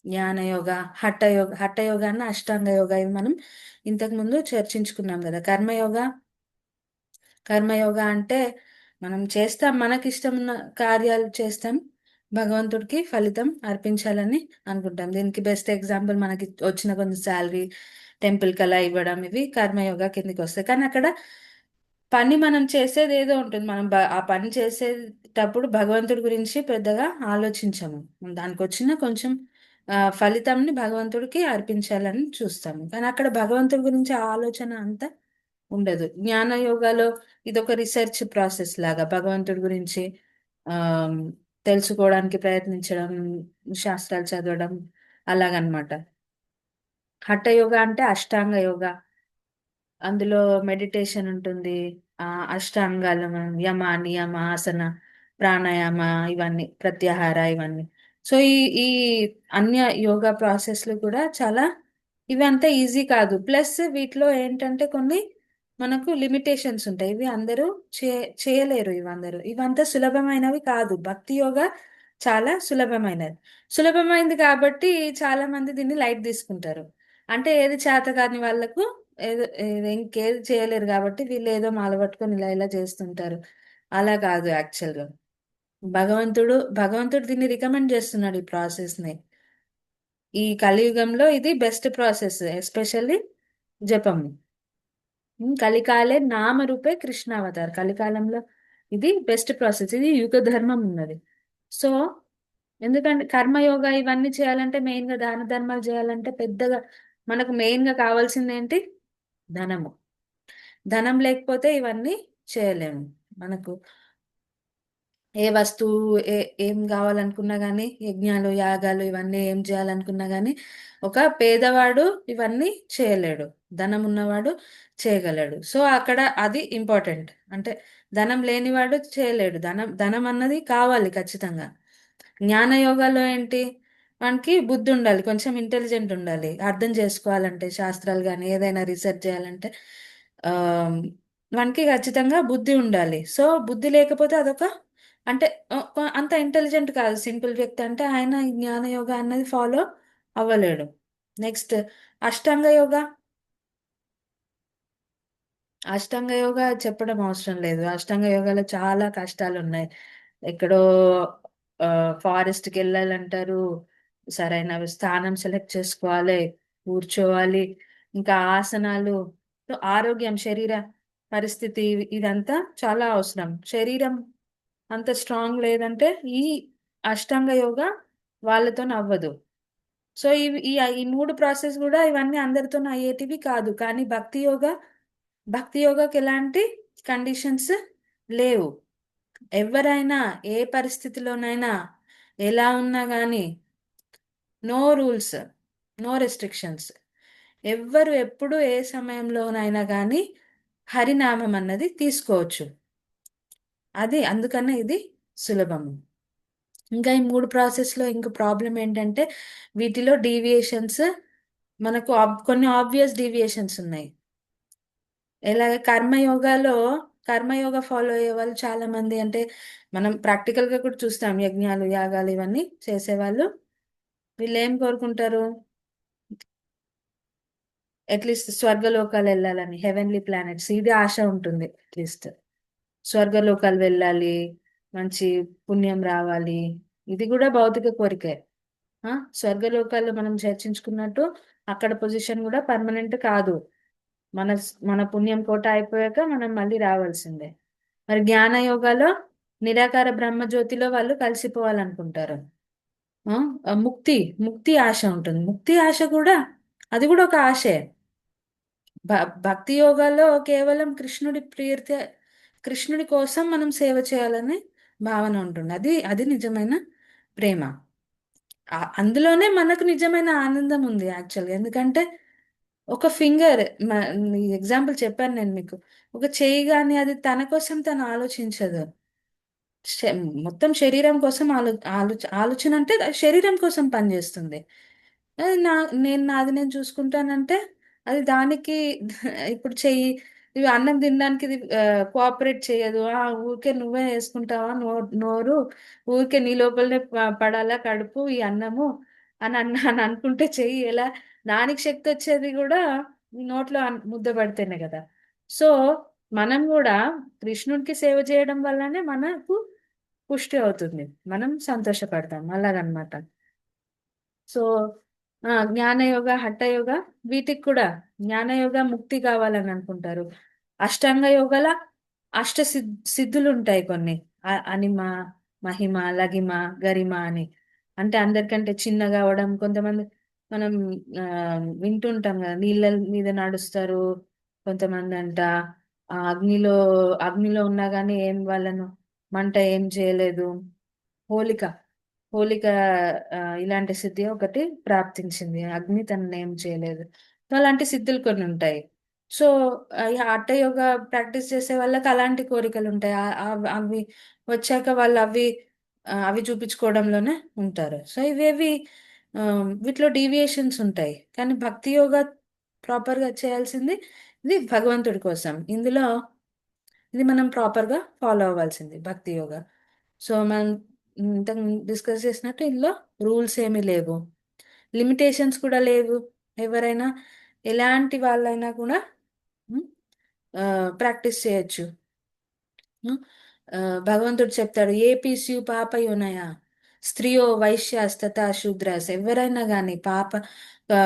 A: జ్ఞాన యోగా, హఠ యోగా అన్న అష్టాంగ యోగా, ఇవి మనం ఇంతకు ముందు చర్చించుకున్నాం కదా. కర్మయోగా అంటే మనం చేస్తాం, మనకి ఇష్టం ఉన్న కార్యాలు చేస్తాం, భగవంతుడికి ఫలితం అర్పించాలని అనుకుంటాం. దీనికి బెస్ట్ ఎగ్జాంపుల్ మనకి వచ్చిన కొంత శాలరీ, టెంపుల్కి అలా ఇవ్వడం, ఇవి కర్మయోగా కిందకి వస్తాయి. కానీ అక్కడ పని మనం చేసేది ఏదో ఉంటుంది, మనం ఆ పని చేసేటప్పుడు భగవంతుడి గురించి పెద్దగా ఆలోచించము. దానికి వచ్చిన కొంచెం ఫలితంని భగవంతుడికి అర్పించాలని చూస్తాము. కానీ అక్కడ భగవంతుడి గురించి ఆలోచన అంతా ఉండదు. జ్ఞాన యోగాలో ఇది ఒక రీసెర్చ్ ప్రాసెస్ లాగా భగవంతుడి గురించి ఆ తెలుసుకోవడానికి ప్రయత్నించడం, శాస్త్రాలు చదవడం, అలాగనమాట. హఠ యోగా అంటే అష్టాంగ యోగా, అందులో మెడిటేషన్ ఉంటుంది. ఆ అష్టాంగాలు, యమ నియమ ఆసన ప్రాణాయామ, ఇవన్నీ ప్రత్యాహార, ఇవన్నీ. సో ఈ అన్య యోగా ప్రాసెస్లు కూడా చాలా, ఇవి అంతా ఈజీ కాదు. ప్లస్ వీటిలో ఏంటంటే కొన్ని మనకు లిమిటేషన్స్ ఉంటాయి. ఇవి అందరూ చే చేయలేరు. ఇవంతా సులభమైనవి కాదు. భక్తి యోగా చాలా సులభమైనది. సులభమైంది కాబట్టి చాలా మంది దీన్ని లైట్ తీసుకుంటారు. అంటే ఏది చేత కాని వాళ్ళకు ఇంకేది చేయలేరు కాబట్టి వీళ్ళు ఏదో మాల పట్టుకొని ఇలా ఇలా చేస్తుంటారు. అలా కాదు యాక్చువల్గా. భగవంతుడు దీన్ని రికమెండ్ చేస్తున్నాడు ఈ ప్రాసెస్ ని. ఈ కలియుగంలో ఇది బెస్ట్ ప్రాసెస్, ఎస్పెషల్లీ జపం. కలికాలే నామరూపే కృష్ణ అవతార్. కలికాలంలో ఇది బెస్ట్ ప్రాసెస్, ఇది యుగ ధర్మం ఉన్నది. సో ఎందుకంటే కర్మయోగా ఇవన్నీ చేయాలంటే మెయిన్ గా దాన ధర్మాలు చేయాలంటే పెద్దగా మనకు మెయిన్ గా కావాల్సింది ఏంటి? ధనము. ధనం లేకపోతే ఇవన్నీ చేయలేము. మనకు ఏ వస్తువు ఏం కావాలనుకున్నా గానీ, యజ్ఞాలు యాగాలు ఇవన్నీ ఏం చేయాలనుకున్నా గానీ ఒక పేదవాడు ఇవన్నీ చేయలేడు, ధనం ఉన్నవాడు చేయగలడు. సో అక్కడ అది ఇంపార్టెంట్. అంటే ధనం లేనివాడు చేయలేడు. ధనం అన్నది కావాలి ఖచ్చితంగా. జ్ఞాన యోగాలో ఏంటి? మనకి బుద్ధి ఉండాలి, కొంచెం ఇంటెలిజెంట్ ఉండాలి, అర్థం చేసుకోవాలంటే శాస్త్రాలు కానీ ఏదైనా రీసెర్చ్ చేయాలంటే ఆ మనకి ఖచ్చితంగా బుద్ధి ఉండాలి. సో బుద్ధి లేకపోతే అదొక, అంటే అంత ఇంటెలిజెంట్ కాదు సింపుల్ వ్యక్తి అంటే, ఆయన ఈ జ్ఞాన యోగా అన్నది ఫాలో అవ్వలేడు. నెక్స్ట్ అష్టాంగ యోగా. అష్టాంగ యోగా చెప్పడం అవసరం లేదు. అష్టాంగ యోగాలో చాలా కష్టాలు ఉన్నాయి. ఎక్కడో ఫారెస్ట్కి వెళ్ళాలంటారు, సరైన స్థానం సెలెక్ట్ చేసుకోవాలి, కూర్చోవాలి, ఇంకా ఆసనాలు, ఆరోగ్యం, శరీర పరిస్థితి, ఇదంతా చాలా అవసరం. శరీరం అంత స్ట్రాంగ్ లేదంటే ఈ అష్టాంగ యోగా వాళ్ళతో అవ్వదు. సో ఈ మూడు ప్రాసెస్ కూడా ఇవన్నీ అందరితో అయ్యేటివి కాదు. కానీ భక్తి యోగాకి ఎలాంటి కండిషన్స్ లేవు. ఎవరైనా ఏ పరిస్థితిలోనైనా ఎలా ఉన్నా కానీ, నో రూల్స్, నో రెస్ట్రిక్షన్స్, ఎవ్వరు ఎప్పుడు ఏ సమయంలోనైనా కానీ హరినామం అన్నది తీసుకోవచ్చు. అది అందుకనే ఇది సులభము. ఇంకా ఈ మూడు ప్రాసెస్లో ఇంకా ప్రాబ్లం ఏంటంటే వీటిలో డీవియేషన్స్, మనకు కొన్ని ఆబ్వియస్ డీవియేషన్స్ ఉన్నాయి. ఇలాగ కర్మయోగా ఫాలో అయ్యే వాళ్ళు చాలా మంది, అంటే మనం ప్రాక్టికల్ గా కూడా చూస్తాం, యజ్ఞాలు యాగాలు ఇవన్నీ చేసేవాళ్ళు వీళ్ళు ఏం కోరుకుంటారు? అట్లీస్ట్ స్వర్గలోకాలు వెళ్ళాలని, హెవెన్లీ ప్లానెట్స్, ఇది ఆశ ఉంటుంది అట్లీస్ట్. స్వర్గలోకాలు వెళ్ళాలి, మంచి పుణ్యం రావాలి, ఇది కూడా భౌతిక కోరికే. ఆ స్వర్గలోకాల్లో మనం చర్చించుకున్నట్టు అక్కడ పొజిషన్ కూడా పర్మనెంట్ కాదు. మన మన పుణ్యం కోట అయిపోయాక మనం మళ్ళీ రావాల్సిందే. మరి జ్ఞాన యోగాలో నిరాకార బ్రహ్మజ్యోతిలో వాళ్ళు కలిసిపోవాలనుకుంటారు. ఆ ముక్తి, ముక్తి ఆశ ఉంటుంది. ముక్తి ఆశ కూడా, అది కూడా ఒక ఆశే. భక్తి యోగాలో కేవలం కృష్ణుడి ప్రీతి, కృష్ణుడి కోసం మనం సేవ చేయాలనే భావన ఉంటుంది. అది అది నిజమైన ప్రేమ. అందులోనే మనకు నిజమైన ఆనందం ఉంది యాక్చువల్గా. ఎందుకంటే ఒక ఫింగర్, ఎగ్జాంపుల్ చెప్పాను నేను మీకు, ఒక చెయ్యి కానీ అది తన కోసం తను ఆలోచించదు. శ- మొత్తం శరీరం కోసం ఆలోచన అంటే అది శరీరం కోసం పనిచేస్తుంది. అది నేను చూసుకుంటానంటే అది దానికి ఇప్పుడు చెయ్యి, ఇవి అన్నం తినడానికి ఇది కోఆపరేట్ చేయదు. ఊరికే నువ్వే వేసుకుంటావా నోరు, ఊరికే నీ లోపలనే పడాలా కడుపు ఈ అన్నము అని అనుకుంటే చెయ్యి ఎలా, దానికి శక్తి వచ్చేది కూడా ఈ నోట్లో ముద్ద పడితేనే కదా. సో మనం కూడా కృష్ణుడికి సేవ చేయడం వల్లనే మనకు పుష్టి అవుతుంది, మనం సంతోషపడతాం అలాగనమాట. సో జ్ఞానయోగ, హఠయోగ, వీటికి కూడా జ్ఞానయోగ ముక్తి కావాలని అనుకుంటారు. అష్టాంగ యోగాల సిద్ధులు ఉంటాయి కొన్ని. అనిమ, మహిమ, లగిమ, గరిమ అని. అంటే అందరికంటే చిన్నగా అవడం. కొంతమంది మనం ఆ, వింటుంటాం కదా, నీళ్ళ మీద నడుస్తారు కొంతమంది అంట. అగ్నిలో అగ్నిలో ఉన్నా కానీ ఏం వాళ్ళను మంట ఏం చేయలేదు. హోలిక, హోలిక ఇలాంటి సిద్ధి ఒకటి ప్రాప్తించింది, అగ్ని తనని ఏం చేయలేదు. సో అలాంటి సిద్ధులు కొన్ని ఉంటాయి. సో ఈ హఠ యోగా ప్రాక్టీస్ చేసే వాళ్ళకి అలాంటి కోరికలు ఉంటాయి. అవి వచ్చాక వాళ్ళు అవి చూపించుకోవడంలోనే ఉంటారు. సో ఇవేవి ఆ, వీటిలో డీవియేషన్స్ ఉంటాయి. కానీ భక్తి యోగా ప్రాపర్గా చేయాల్సింది ఇది భగవంతుడి కోసం. ఇందులో ఇది మనం ప్రాపర్గా ఫాలో అవ్వాల్సింది భక్తి యోగా. సో మనం ఇంతకు డిస్కస్ చేసినట్టు ఇందులో రూల్స్ ఏమీ లేవు, లిమిటేషన్స్ కూడా లేవు. ఎవరైనా ఎలాంటి వాళ్ళైనా కూడా ప్రాక్టీస్ చేయొచ్చు. ఉం? ఆ, భగవంతుడు చెప్తాడు, ఏ పీస్యు పాపయోనయ స్త్రీయో వైశ్యాస్ తథా శూద్రాస్. ఎవరైనా కానీ ఆ,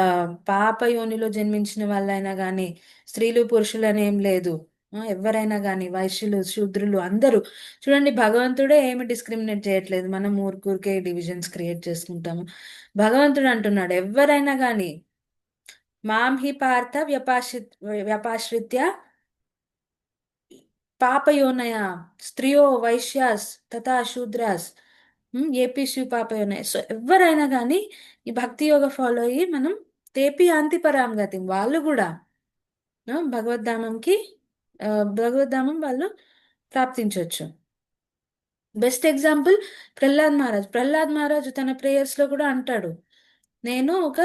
A: పాప యోనిలో జన్మించిన వాళ్ళైనా కానీ, స్త్రీలు పురుషులు అని ఏం లేదు. ఎవరైనా కానీ, వైశ్యులు శూద్రులు అందరూ. చూడండి, భగవంతుడే ఏమి డిస్క్రిమినేట్ చేయట్లేదు, మనం ఊరికే డివిజన్స్ క్రియేట్ చేసుకుంటాము. భగవంతుడు అంటున్నాడు ఎవరైనా కానీ మాం హి పార్థ వ్యపాశ్రిత్య పాపయోనయ స్త్రియో వైశ్యాస్ తథా శూద్రాస్ ఏపీసు పాపయోనయ. సో ఎవరైనా కానీ ఈ భక్తి యోగ ఫాలో అయ్యి మనం తేపి యాంతి పరాంగతి, వాళ్ళు కూడా భగవద్ధామంకి భగవద్ధామం వాళ్ళు ప్రాప్తించవచ్చు. బెస్ట్ ఎగ్జాంపుల్ ప్రహ్లాద్ మహారాజ్ తన ప్రేయర్స్ లో కూడా అంటాడు, నేను ఒక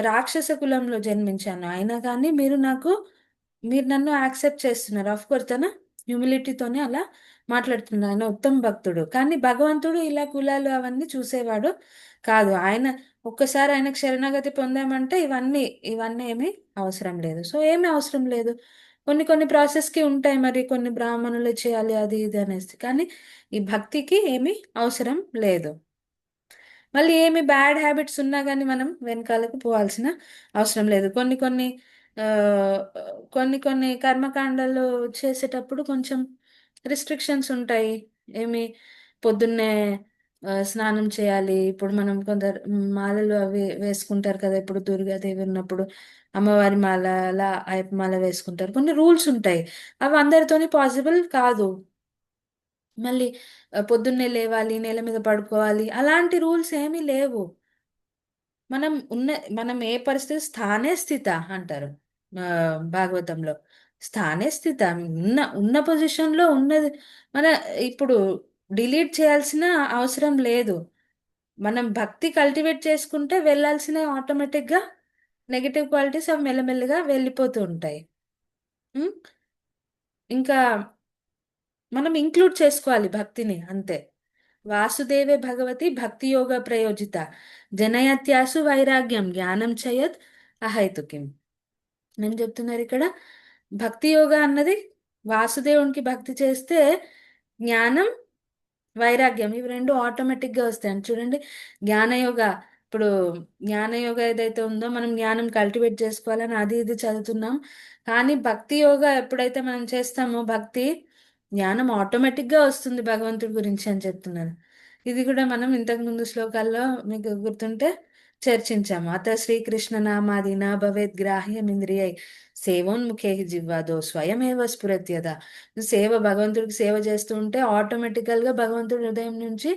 A: రాక్షస కులంలో జన్మించాను, అయినా కానీ మీరు నన్ను యాక్సెప్ట్ చేస్తున్నారు. ఆఫ్ కోర్స్ తన హ్యూమిలిటీతోనే అలా మాట్లాడుతున్నాడు. ఆయన ఉత్తమ భక్తుడు. కానీ భగవంతుడు ఇలా కులాలు అవన్నీ చూసేవాడు కాదు. ఆయన ఒక్కసారి ఆయనకు శరణాగతి పొందామంటే ఇవన్నీ ఏమీ అవసరం లేదు. సో ఏమీ అవసరం లేదు. కొన్ని ప్రాసెస్కి ఉంటాయి, మరి కొన్ని బ్రాహ్మణులు చేయాలి అది ఇది అనేసి. కానీ ఈ భక్తికి ఏమీ అవసరం లేదు. మళ్ళీ ఏమి బ్యాడ్ హ్యాబిట్స్ ఉన్నా కానీ మనం వెనకాలకు పోవాల్సిన అవసరం లేదు. ఆ, కొన్ని కర్మకాండాలు చేసేటప్పుడు కొంచెం రిస్ట్రిక్షన్స్ ఉంటాయి. ఏమి పొద్దున్నే స్నానం చేయాలి. ఇప్పుడు మనం కొందరు మాలలు అవి వేసుకుంటారు కదా, ఇప్పుడు దుర్గాదేవి ఉన్నప్పుడు అమ్మవారి మాల, అలా అయ్యప్ప మాల వేసుకుంటారు. కొన్ని రూల్స్ ఉంటాయి, అవి అందరితోని పాసిబుల్ కాదు. మళ్ళీ పొద్దున్నే లేవాలి, నేల మీద పడుకోవాలి, అలాంటి రూల్స్ ఏమీ లేవు. మనం మనం ఏ పరిస్థితి, స్థానే స్థిత అంటారు ఆ, భాగవతంలో. స్థానే స్థిత, ఉన్న పొజిషన్లో ఉన్నది. మన ఇప్పుడు డిలీట్ చేయాల్సిన అవసరం లేదు. మనం భక్తి కల్టివేట్ చేసుకుంటే వెళ్ళాల్సిన ఆటోమేటిక్గా నెగిటివ్ క్వాలిటీస్ అవి మెల్లమెల్లగా వెళ్ళిపోతూ ఉంటాయి. ఉం? ఇంకా మనం ఇంక్లూడ్ చేసుకోవాలి భక్తిని అంతే. వాసుదేవే భగవతి భక్తి యోగ ప్రయోజిత జనయత్యాసు వైరాగ్యం జ్ఞానం చయత్ అహైతుకిం. ఏం చెప్తున్నారు ఇక్కడ? భక్తి యోగా అన్నది వాసుదేవునికి భక్తి చేస్తే జ్ఞానం, వైరాగ్యం ఇవి రెండు ఆటోమేటిక్గా వస్తాయి చూడండి. జ్ఞానయోగ, ఇప్పుడు జ్ఞానయోగ ఏదైతే ఉందో మనం జ్ఞానం కల్టివేట్ చేసుకోవాలని అది ఇది చదువుతున్నాం. కానీ భక్తి యోగా ఎప్పుడైతే మనం చేస్తామో భక్తి, జ్ఞానం ఆటోమేటిక్గా వస్తుంది భగవంతుడి గురించి అని చెప్తున్నారు. ఇది కూడా మనం ఇంతకు ముందు శ్లోకాల్లో మీకు గుర్తుంటే చర్చించాము. అత శ్రీకృష్ణ నామాది నా భవేద్ గ్రాహ్యమింద్రియై సేవోన్ముఖే జివ్వాదో స్వయమేవ స్ఫురత్యద. సేవ, భగవంతుడికి సేవ చేస్తూ ఉంటే ఆటోమేటికల్ గా భగవంతుడి హృదయం నుంచి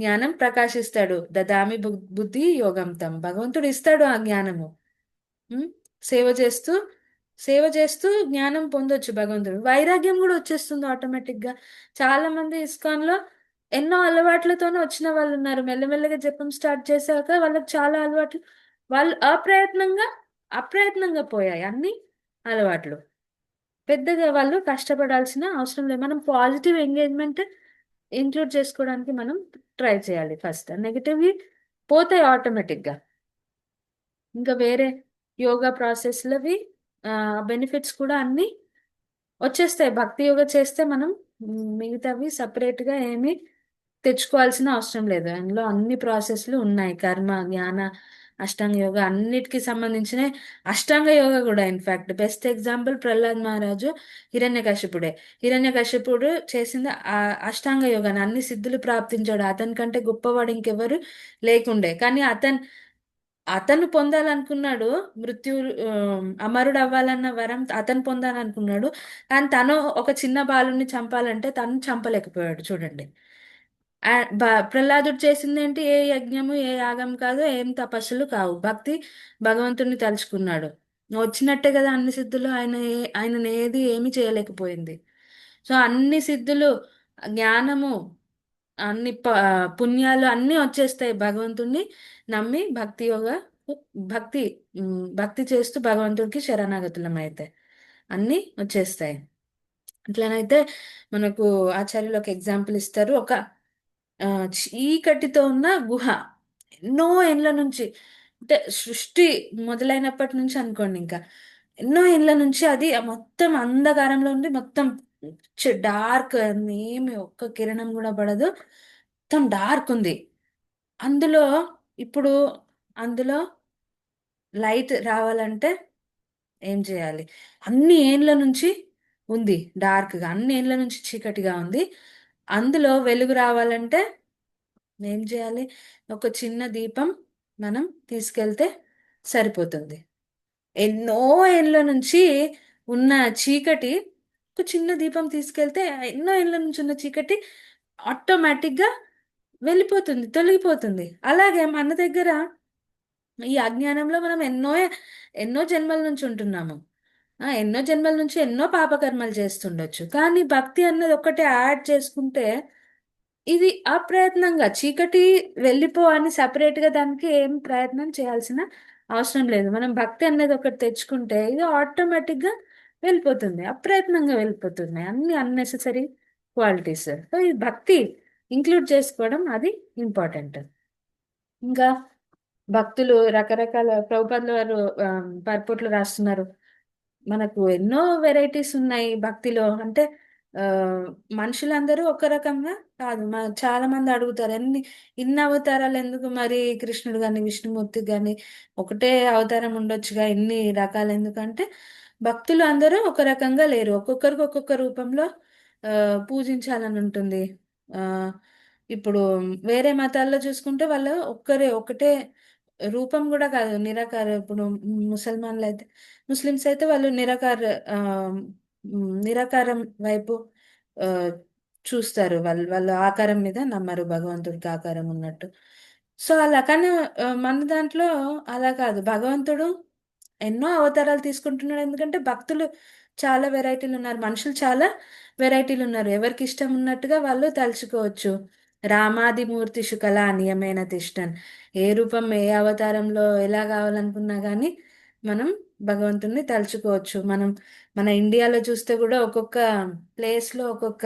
A: జ్ఞానం ప్రకాశిస్తాడు. దదామి బుద్ధి యోగం తం, భగవంతుడు ఇస్తాడు ఆ జ్ఞానము. ఉమ్, సేవ చేస్తూ సేవ చేస్తూ జ్ఞానం పొందొచ్చు భగవంతుడు. వైరాగ్యం కూడా వచ్చేస్తుంది ఆటోమేటిక్ గా. చాలా మంది ఇస్కాన్ లో ఎన్నో అలవాట్లతోనే వచ్చిన వాళ్ళు ఉన్నారు. మెల్లమెల్లగా జపం స్టార్ట్ చేశాక వాళ్ళకి చాలా అలవాట్లు, వాళ్ళు అప్రయత్నంగా పోయాయి అన్ని అలవాట్లు. పెద్దగా వాళ్ళు కష్టపడాల్సిన అవసరం లేదు. మనం పాజిటివ్ ఎంగేజ్మెంట్ ఇంక్లూడ్ చేసుకోవడానికి మనం ట్రై చేయాలి. ఫస్ట్ నెగిటివ్వి పోతాయి ఆటోమేటిక్గా. ఇంకా వేరే యోగా ప్రాసెస్లవి బెనిఫిట్స్ కూడా అన్నీ వచ్చేస్తాయి. భక్తి యోగా చేస్తే మనం మిగతావి సపరేట్గా ఏమీ తెచ్చుకోవాల్సిన అవసరం లేదు. అందులో అన్ని ప్రాసెస్లు ఉన్నాయి. కర్మ, జ్ఞాన, అష్టాంగ యోగా అన్నిటికీ సంబంధించిన అష్టాంగ యోగా కూడా. ఇన్ఫాక్ట్ బెస్ట్ ఎగ్జాంపుల్ ప్రహ్లాద్ మహారాజు హిరణ్యకశిపుడే. హిరణ్యకశిపుడు చేసింది అష్టాంగ యోగాని. అన్ని సిద్ధులు ప్రాప్తించాడు. అతని కంటే గొప్పవాడు ఇంకెవరు లేకుండే. కానీ అతను పొందాలనుకున్నాడు మృత్యు, అమరుడు అవ్వాలన్న వరం అతను పొందాలనుకున్నాడు. కానీ తను ఒక చిన్న బాలుని చంపాలంటే తను చంపలేకపోయాడు చూడండి. ప్రహ్లాదుడు చేసింది ఏంటి? ఏ యజ్ఞము, ఏ యాగం కాదు, ఏం తపస్సులు కావు. భక్తి, భగవంతుని తలుచుకున్నాడు. వచ్చినట్టే కదా అన్ని సిద్ధులు. ఆయనను ఏది ఏమి చేయలేకపోయింది. సో అన్ని సిద్ధులు, జ్ఞానము, అన్ని పుణ్యాలు అన్నీ వచ్చేస్తాయి భగవంతుణ్ణి నమ్మి భక్తి భక్తి చేస్తూ భగవంతుడికి శరణాగతులం అయితే అన్నీ వచ్చేస్తాయి. ఇట్లనైతే మనకు ఆచార్యులు ఒక ఎగ్జాంపుల్ ఇస్తారు. ఒక ఆ, చీకటితో ఉన్న గుహ, ఎన్నో ఏండ్ల నుంచి, అంటే సృష్టి మొదలైనప్పటి నుంచి అనుకోండి, ఇంకా ఎన్నో ఏండ్ల నుంచి అది మొత్తం అంధకారంలో ఉంది. మొత్తం డార్క్, ఏమి ఒక్క కిరణం కూడా పడదు, మొత్తం డార్క్ ఉంది. అందులో ఇప్పుడు అందులో లైట్ రావాలంటే ఏం చేయాలి? అన్ని ఏండ్ల నుంచి ఉంది డార్క్గా, అన్ని ఏండ్ల నుంచి చీకటిగా ఉంది. అందులో వెలుగు రావాలంటే ఏం చేయాలి? ఒక చిన్న దీపం మనం తీసుకెళ్తే సరిపోతుంది. ఎన్నో ఏళ్ళ నుంచి ఉన్న చీకటి, ఒక చిన్న దీపం తీసుకెళ్తే ఎన్నో ఏళ్ళ నుంచి ఉన్న చీకటి ఆటోమేటిక్గా వెళ్ళిపోతుంది, తొలగిపోతుంది. అలాగే మన దగ్గర ఈ అజ్ఞానంలో మనం ఎన్నో ఎన్నో జన్మల నుంచి ఉంటున్నాము. ఎన్నో జన్మల నుంచి ఎన్నో పాపకర్మలు చేస్తుండొచ్చు. కానీ భక్తి అన్నది ఒక్కటే యాడ్ చేసుకుంటే ఇది అప్రయత్నంగా చీకటి వెళ్ళిపో అని సపరేట్ గా దానికి ఏం ప్రయత్నం చేయాల్సిన అవసరం లేదు. మనం భక్తి అనేది ఒకటి తెచ్చుకుంటే ఇది ఆటోమేటిక్ గా వెళ్ళిపోతుంది, అప్రయత్నంగా వెళ్ళిపోతుంది. అన్ని అన్నెసెసరీ క్వాలిటీస్. సో ఈ భక్తి ఇంక్లూడ్ చేసుకోవడం అది ఇంపార్టెంట్. ఇంకా భక్తులు రకరకాల, ప్రభుపాదుల వారు పర్పుట్లు రాస్తున్నారు. మనకు ఎన్నో వెరైటీస్ ఉన్నాయి భక్తిలో. అంటే ఆ, మనుషులందరూ ఒక రకంగా కాదు. చాలా మంది అడుగుతారు, ఇన్ని అవతారాలు ఎందుకు మరి కృష్ణుడు కానీ విష్ణుమూర్తి కానీ ఒకటే అవతారం ఉండొచ్చుగా, ఇన్ని రకాలు ఎందుకంటే భక్తులు అందరూ ఒక రకంగా లేరు. ఒక్కొక్కరికి ఒక్కొక్క రూపంలో ఆ, పూజించాలని ఉంటుంది. ఆ ఇప్పుడు వేరే మతాల్లో చూసుకుంటే వాళ్ళు ఒకటే రూపం కూడా కాదు, నిరాకార. ఇప్పుడు ముసల్మాన్లు అయితే, ముస్లిమ్స్ అయితే వాళ్ళు ఆ, నిరాకారం వైపు ఆ, చూస్తారు. వాళ్ళు ఆకారం మీద నమ్మరు, భగవంతుడికి ఆకారం ఉన్నట్టు. సో అలా. కానీ మన దాంట్లో అలా కాదు. భగవంతుడు ఎన్నో అవతారాలు తీసుకుంటున్నాడు. ఎందుకంటే భక్తులు చాలా వెరైటీలు ఉన్నారు, మనుషులు చాలా వెరైటీలు ఉన్నారు. ఎవరికి ఇష్టం ఉన్నట్టుగా వాళ్ళు తలుచుకోవచ్చు. రామాదిమూర్తి శుకల నియమైన తిష్టన్. ఏ రూపం, ఏ అవతారంలో ఎలా కావాలనుకున్నా కానీ మనం భగవంతుణ్ణి తలుచుకోవచ్చు. మన ఇండియాలో చూస్తే కూడా ఒక్కొక్క ప్లేస్లో ఒక్కొక్క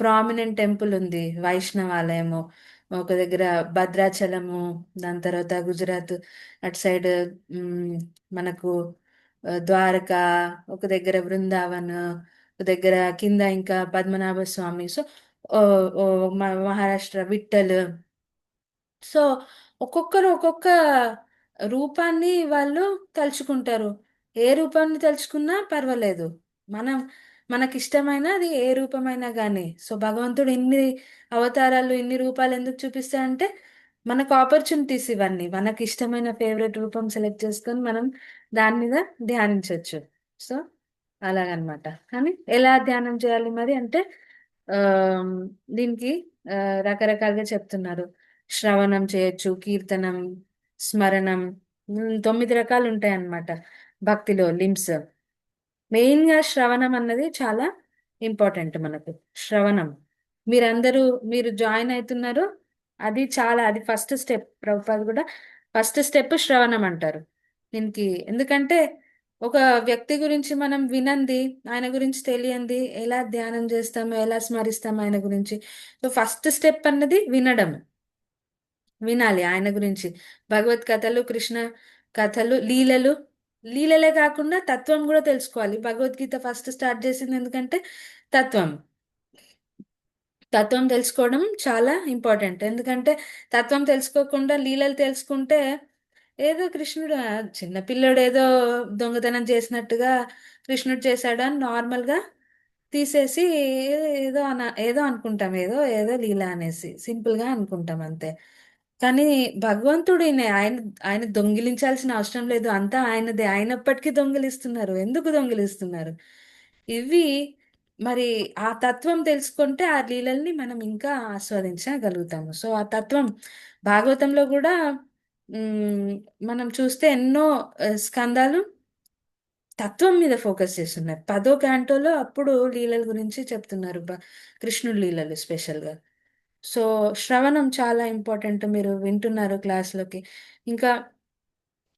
A: ప్రామినెంట్ టెంపుల్ ఉంది. వైష్ణవాలయము ఒక దగ్గర, భద్రాచలము, దాని తర్వాత గుజరాత్ అటు సైడ్ మనకు ద్వారక, ఒక దగ్గర బృందావన్, ఒక దగ్గర కింద ఇంకా పద్మనాభ స్వామి. సో ఓ ఓ మహారాష్ట్ర విఠల్. సో ఒక్కొక్కరు ఒక్కొక్క రూపాన్ని వాళ్ళు తలుచుకుంటారు. ఏ రూపాన్ని తలుచుకున్నా పర్వాలేదు. మనం మనకిష్టమైన అది ఏ రూపమైనా కానీ. సో భగవంతుడు ఇన్ని అవతారాలు ఇన్ని రూపాలు ఎందుకు చూపిస్తాడంటే మనకు ఆపర్చునిటీస్ ఇవన్నీ. మనకి ఇష్టమైన ఫేవరెట్ రూపం సెలెక్ట్ చేసుకొని మనం దాని మీద ధ్యానించవచ్చు. సో అలాగనమాట. కానీ ఎలా ధ్యానం చేయాలి మరి అంటే ఆ దీనికి ఆ, రకరకాలుగా చెప్తున్నారు. శ్రవణం చేయొచ్చు, కీర్తనం, స్మరణం. 9 రకాలు ఉంటాయి అన్నమాట భక్తిలో లిమ్స్. మెయిన్ గా శ్రవణం అన్నది చాలా ఇంపార్టెంట్ మనకు. శ్రవణం మీరందరూ మీరు జాయిన్ అవుతున్నారు, అది చాలా, అది ఫస్ట్ స్టెప్. ప్రభుపాద్ కూడా ఫస్ట్ స్టెప్ శ్రవణం అంటారు దీనికి. ఎందుకంటే ఒక వ్యక్తి గురించి మనం వినంది, ఆయన గురించి తెలియంది, ఎలా ధ్యానం చేస్తామో ఎలా స్మరిస్తామో ఆయన గురించి. సో ఫస్ట్ స్టెప్ అన్నది వినడం. వినాలి ఆయన గురించి. భగవత్ కథలు, కృష్ణ కథలు, లీలలు. లీలలే కాకుండా తత్వం కూడా తెలుసుకోవాలి. భగవద్గీత ఫస్ట్ స్టార్ట్ చేసింది ఎందుకంటే తత్వం. తత్వం తెలుసుకోవడం చాలా ఇంపార్టెంట్. ఎందుకంటే తత్వం తెలుసుకోకుండా లీలలు తెలుసుకుంటే ఏదో కృష్ణుడు చిన్నపిల్లడు ఏదో దొంగతనం చేసినట్టుగా కృష్ణుడు చేశాడు అని నార్మల్గా తీసేసి ఏదో అనుకుంటాం, ఏదో ఏదో లీల అనేసి సింపుల్గా అనుకుంటాం అంతే. కానీ భగవంతుడు ఆయన ఆయన దొంగిలించాల్సిన అవసరం లేదు. అంతా ఆయనదే. అయినప్పటికీ దొంగిలిస్తున్నారు. ఎందుకు దొంగిలిస్తున్నారు? ఇవి మరి ఆ తత్వం తెలుసుకుంటే ఆ లీలల్ని మనం ఇంకా ఆస్వాదించగలుగుతాము. సో ఆ తత్వం భాగవతంలో కూడా మ్, మనం చూస్తే ఎన్నో స్కందాలు తత్వం మీద ఫోకస్ చేస్తున్నారు. 10వ క్యాంటోలో అప్పుడు లీలల గురించి చెప్తున్నారు. కృష్ణుడి లీలలు స్పెషల్గా. సో శ్రవణం చాలా ఇంపార్టెంట్. మీరు వింటున్నారు క్లాస్లోకి. ఇంకా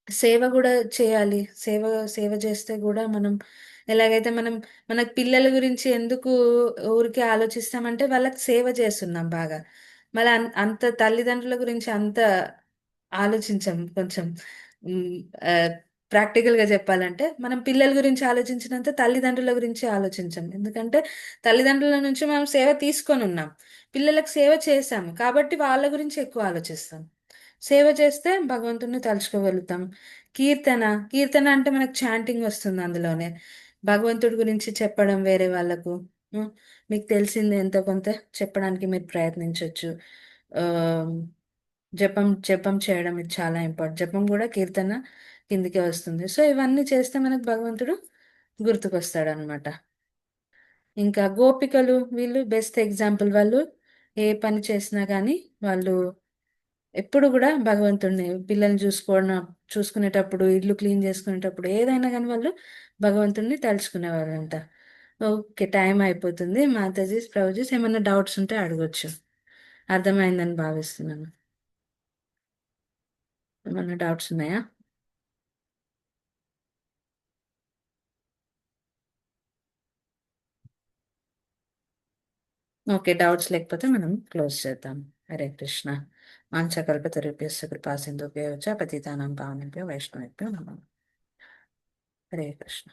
A: సేవ కూడా చేయాలి. సేవ సేవ చేస్తే కూడా మనం ఎలాగైతే మనం మన పిల్లల గురించి ఎందుకు ఊరికే ఆలోచిస్తామంటే వాళ్ళకి సేవ చేస్తున్నాం బాగా. మళ్ళీ అంత తల్లిదండ్రుల గురించి అంత ఆలోచించం కొంచెం. ప్రాక్టికల్గా చెప్పాలంటే మనం పిల్లల గురించి ఆలోచించినంత తల్లిదండ్రుల గురించి ఆలోచించం. ఎందుకంటే తల్లిదండ్రుల నుంచి మనం సేవ తీసుకొని ఉన్నాం, పిల్లలకు సేవ చేశాము కాబట్టి వాళ్ళ గురించి ఎక్కువ ఆలోచిస్తాం. సేవ చేస్తే భగవంతుని తలుచుకోగలుగుతాం. కీర్తన. కీర్తన అంటే మనకు చాంటింగ్ వస్తుంది అందులోనే. భగవంతుడి గురించి చెప్పడం వేరే వాళ్ళకు. ఉం, మీకు తెలిసింది ఎంతో కొంత చెప్పడానికి మీరు ప్రయత్నించవచ్చు. ఆ, జపం జపం చేయడం ఇది చాలా ఇంపార్టెంట్. జపం కూడా కీర్తన కిందికే వస్తుంది. సో ఇవన్నీ చేస్తే మనకు భగవంతుడు గుర్తుకొస్తాడు అనమాట. ఇంకా గోపికలు వీళ్ళు బెస్ట్ ఎగ్జాంపుల్. వాళ్ళు ఏ పని చేసినా కానీ వాళ్ళు ఎప్పుడు కూడా భగవంతుడిని, పిల్లల్ని చూసుకునేటప్పుడు, ఇల్లు క్లీన్ చేసుకునేటప్పుడు, ఏదైనా కానీ వాళ్ళు భగవంతుడిని తలుచుకునేవాళ్ళంట. ఓకే, టైం అయిపోతుంది. మాతాజీ, ప్రభుజీస్ ఏమైనా డౌట్స్ ఉంటే అడగొచ్చు. అర్థమైందని భావిస్తున్నాను. ఏమైనా డౌట్స్ ఉన్నాయా? ఓకే, డౌట్స్ లేకపోతే మనం క్లోజ్ చేద్దాం. హరే కృష్ణ. వాంఛకల్పతరుభ్యశ్చ కృపా సింధుభ్యో చ పతితానాం పావనేభ్యో వైష్ణవేభ్యో నమః. హరే కృష్ణ.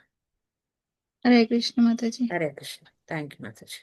D: హరే కృష్ణ మాతాజీ.
A: హరే కృష్ణ. Thank you Mataji.